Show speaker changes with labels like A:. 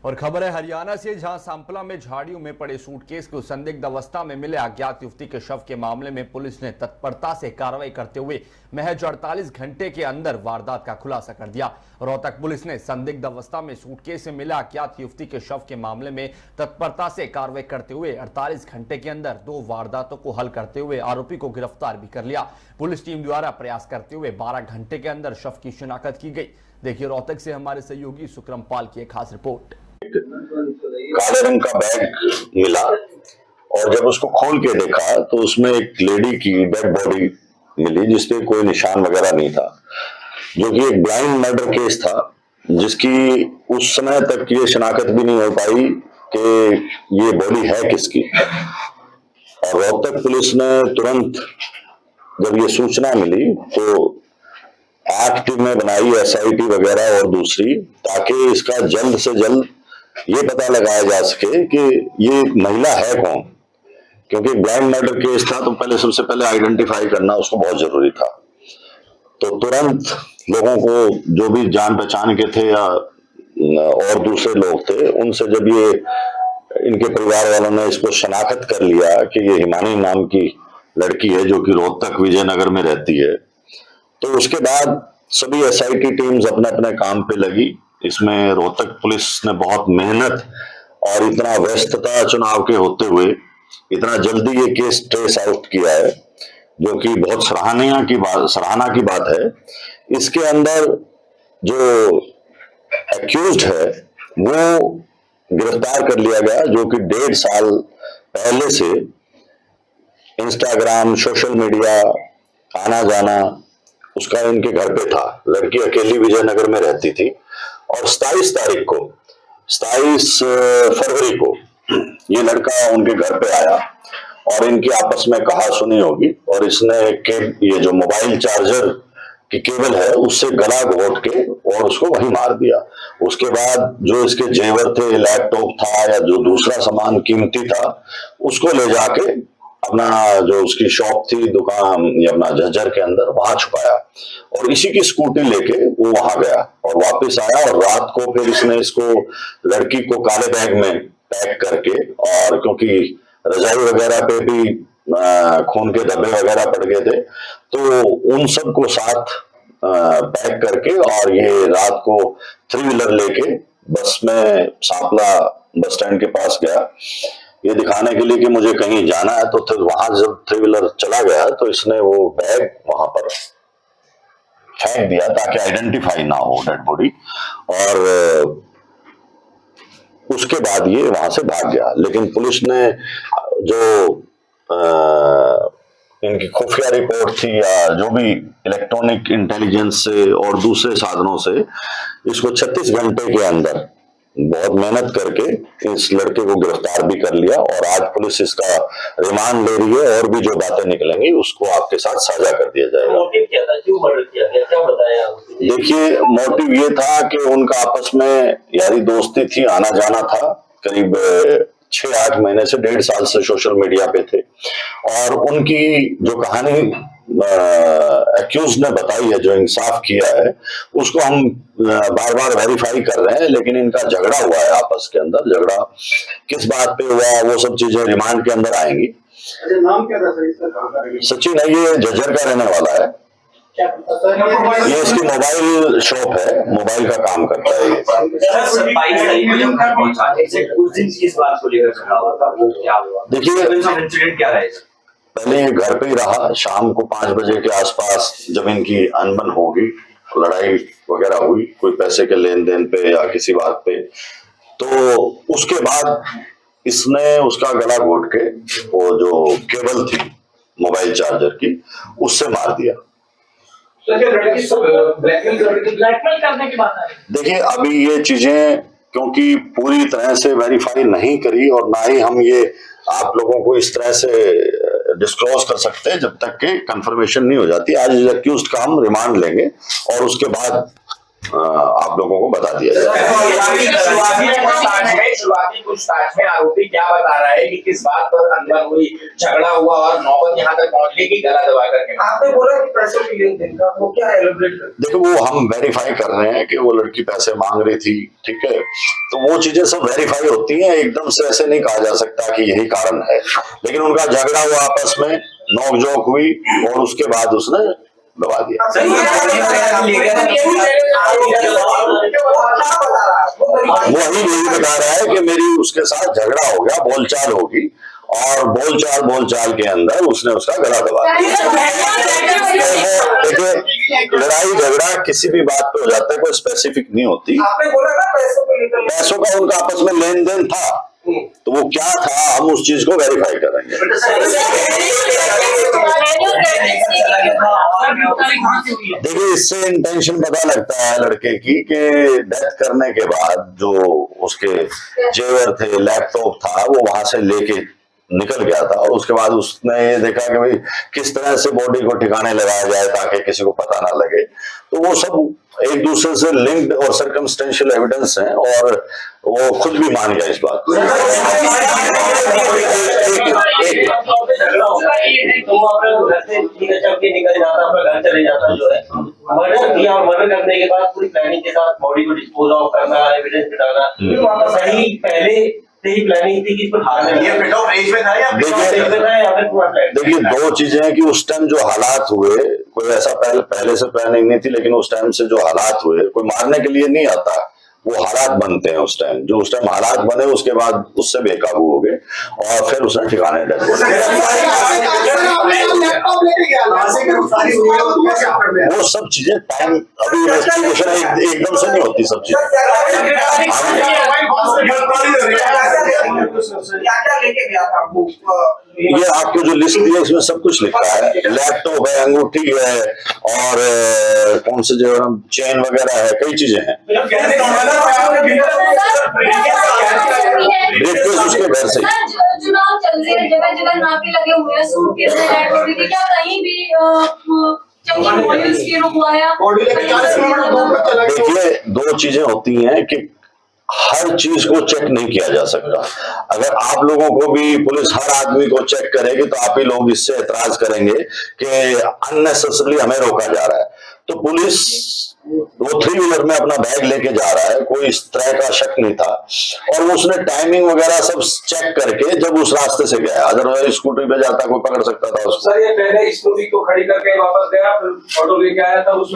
A: और खबर है हरियाणा से, जहां सांपला में झाड़ियों में पड़े सूटकेस को संदिग्ध अवस्था में मिले अज्ञात युवती के शव के मामले में पुलिस ने तत्परता से कार्रवाई करते हुए महज 48 घंटे के अंदर वारदात का खुलासा कर दिया। रोहतक पुलिस ने संदिग्ध अवस्था में सूटकेस में मिले अज्ञात युवती के शव के मामले में तत्परता से कार्रवाई करते हुए 48 घंटे के अंदर 2 वारदातों को हल करते हुए आरोपी को गिरफ्तार भी कर लिया। पुलिस टीम द्वारा प्रयास करते हुए 12 घंटे के अंदर शव की शिनाख्त की गई। देखिए रोहतक से हमारे सहयोगी सुक्रम पाल की एक खास रिपोर्ट।
B: काले रंग का बैग मिला और जब उसको खोल के देखा तो उसमें एक लेडी की डेड बॉडी मिली जिसपे कोई निशान वगैरह नहीं था, जो कि एक ब्लाइंड मर्डर केस था, जिसकी उस समय तक ये शिनाख्त भी नहीं हो पाई कि ये बॉडी है किसकी। और रोहतक पुलिस ने तुरंत जब ये सूचना मिली तो 8 टीमें बनाई, SIT वगैरह और दूसरी, ताकि इसका जल्द से जल्द ये पता लगाया जा सके कि ये महिला है कौन। क्योंकि ब्लाइंड मर्डर केस था तो पहले सबसे पहले आइडेंटिफाई करना उसको बहुत जरूरी था। तो तुरंत लोगों को, जो भी जान पहचान के थे या और दूसरे लोग थे, उनसे जब ये इनके परिवार वालों ने इसको शनाख्त कर लिया कि ये हिमानी नाम की लड़की है जो कि रोहतक विजयनगर में रहती है, तो उसके बाद सभी SIT टीम्स अपने अपने काम पे लगी। इसमें रोहतक पुलिस ने बहुत मेहनत और इतना व्यस्तता चुनाव के होते हुए इतना जल्दी ये केस ट्रेस आउट किया है, जो कि बहुत सराहना की बात है। इसके अंदर जो एक्यूज्ड है वो गिरफ्तार कर लिया गया, जो कि 1.5 साल पहले से इंस्टाग्राम, सोशल मीडिया आना जाना उसका इनके घर पे था। लड़की अकेली विजयनगर में रहती थी और 27 फरवरी को ये लड़का उनके घर पे आया और इनकी आपस में कहा सुनी होगी, और इसने ये जो मोबाइल चार्जर की केबल है उससे गला घोट के और उसको वहीं मार दिया। उसके बाद जो इसके जेवर थे, लैपटॉप था या जो दूसरा सामान कीमती था, उसको ले जाके अपना जो उसकी शॉप थी, दुकान या अपना झज्जर के अंदर, वहां छुपाया और इसी की स्कूटी लेके वो वहां गया और वापस आया। और रात को फिर इसने इसको, लड़की को काले बैग में पैक करके, और क्योंकि रजाई वगैरह पे भी खून के धब्बे वगैरह पड़ गए थे, तो उन सब को साथ पैक करके और ये रात को 3 व्हीलर लेके बस में सांपला बस स्टैंड के पास गया, ये दिखाने के लिए कि मुझे कहीं जाना है। तो फिर वहां जब 3 व्हीलर चला गया तो इसने वो बैग वहां पर फेंक दिया ताकि आइडेंटिफाई ना हो डेड बॉडी, और उसके बाद ये वहां से भाग गया। लेकिन पुलिस ने जो इनकी खुफिया रिपोर्ट थी या जो भी इलेक्ट्रॉनिक इंटेलिजेंस से और दूसरे साधनों से, इसको 36 घंटे के अंदर बहुत मेहनत करके इस लड़के को गिरफ्तार भी कर लिया। और आज पुलिस इसका रिमांड ले रही है और भी जो बातें निकलेंगी उसको आपके साथ साझा कर दिया जाएगा।
C: मोटिव क्या था, क्यों मर्डर किया गया, क्या बताया?
B: देखिए, मोटिव ये था कि उनका आपस में यारी दोस्ती थी, आना जाना था। करीब 6-8 महीने से 1.5 साल से सोशल मीडिया पे थे, और उनकी जो कहानी एक्यूज ने बताई है, जो इंसाफ किया है, उसको हम बार बार वेरीफाई कर रहे हैं। लेकिन इनका झगड़ा हुआ है आपस के अंदर, झगड़ा किस बात पे हुआ वो सब चीजें रिमांड के अंदर आएंगी।
C: नाम क्या था सर इसका?
B: सचिन है, ये झज्जर का रहने वाला है। ये इसकी मोबाइल शॉप है, मोबाइल का काम करता है। देखिए, पहले ये घर पे ही रहा। शाम को 5 बजे के आसपास जब इनकी अनबन होगी, लड़ाई वगैरह हुई कोई पैसे के लेन देन पे या किसी बात पे, तो उसके बाद इसने उसका गला घोट के वो जो केबल थी मोबाइल चार्जर की, उससे मार दिया।
C: ब्लैकमेल करने की बात है।
B: देखिए, अभी ये चीजें क्योंकि पूरी तरह से वेरीफाई नहीं करी, और ना ही हम ये आप लोगों को इस तरह से डिस्क्लोज कर सकते हैं जब तक कि कंफर्मेशन नहीं हो जाती। आज एक्यूज्ड का हम रिमांड लेंगे और उसके बाद आप लोगों को बता दिया जाएगा।
D: शुरुआती पूछताछ में आरोपी क्या बता रहा है कि किस बात पर अनबन हुई, झगड़ा हुआ और नौबत यहाँ तक पहुंचने की गला दबा करके?
C: आपने बोला कि पैसों की लेन देन का, वो क्या एलिब्रेट कर?
B: देखो वो हम वेरीफाई कर रहे हैं कि वो लड़की पैसे मांग रही थी, ठीक है, तो वो चीजें सब वेरीफाई होती हैं, एकदम से ऐसे नहीं कहा जा सकता कि यही कारण है। लेकिन उनका झगड़ा हुआ, आपस में नोकझोंक हुई और उसके बाद उसने दबा दिया। वही यही बता रहा है कि मेरी उसके साथ झगड़ा हो गया, बोलचाल होगी और बोलचाल के अंदर उसने उसका गला दबा दिया। देखिए लड़ाई झगड़ा किसी भी बात पे हो जाता है, कोई स्पेसिफिक नहीं होती।
C: आपने बोला ना पैसों
B: का उनका आपस में लेन देन था, तो वो क्या था हम उस चीज को वेरीफाई करेंगे। देखिए इससे इंटेंशन पता लगता है लड़के की कि डेथ करने के बाद जो उसके जेवर थे, लैपटॉप था, वो वहां से लेके निकल गया था और उसके बाद उसने ये देखा कि भाई किस तरह से बॉडी को ठिकाने लगाया जाए ताकि किसी को पता ना लगे। तो वो सब एक दूसरे से लिंक्ड और सर्कमस्टेंशियल एविडेंस हैं और वो खुद भी मान गया इस बात को।
D: तुम अपने घर से चल के निकल जाता, अपने घर चले जाता, जो है मर्डर किया और मर्डर करने के बाद पूरी प्लानिंग के साथ बॉडी को डिस्पोज ऑफ करना, एविडेंस मिटाना, सही पहले से ही प्लानिंग थी कि इसको ढालना है। ये पिट ऑफ रेंज में था या पिट ऑफ रेंज में था या फिर पूरा प्लान?
B: देखिए दो चीजें हैं कि उस टाइम जो हालात हुए, कोई ऐसा पहले से प्लानिंग नहीं थी, लेकिन उस टाइम से जो हालात हुए, कोई मारने के लिए नहीं आता, वो हालात बनते हैं उस टाइम। जो उस टाइम हालात बने उसके बाद उससे बेकाबू हो गए और फिर उसने ठिकाने डाल वो सब चीजें टाइम, अभी इन्वेस्टिगेशन एकदम से नहीं होती सब चीजें। ये आपको जो लिस्ट दी है इसमें सब कुछ लिखा है, लैपटॉप है, अंगूठी है और कौन से जो चेन वगैरह है, कई चीजें हैं। उसके घर से
E: चुनाव चल रही है, जगह जगह नाके लगे हुए हैं, सूटकेस में रेड हो रही थी, क्या कहीं भी
B: देखिए दो चीजें होती हैं कि हर चीज को चेक नहीं किया जा सकता। अगर आप लोगों को भी पुलिस हर आदमी को चेक करेगी तो आप ही लोग इससे एतराज करेंगे कि अननेसेसरली हमें रोका जा रहा है। तो पुलिस वो 3 व्हीलर में अपना बैग लेके जा रहा है, कोई इस तरह का शक नहीं था और उसने टाइमिंग वगैरह सब चेक करके जब उस रास्ते से गया, अदरवाइज स्कूटी पे जाता कोई पकड़ सकता था उसको।
C: सर ये पहले स्कूटी को खड़ी करके वापस गया, फिर ऑटो लेके आया था,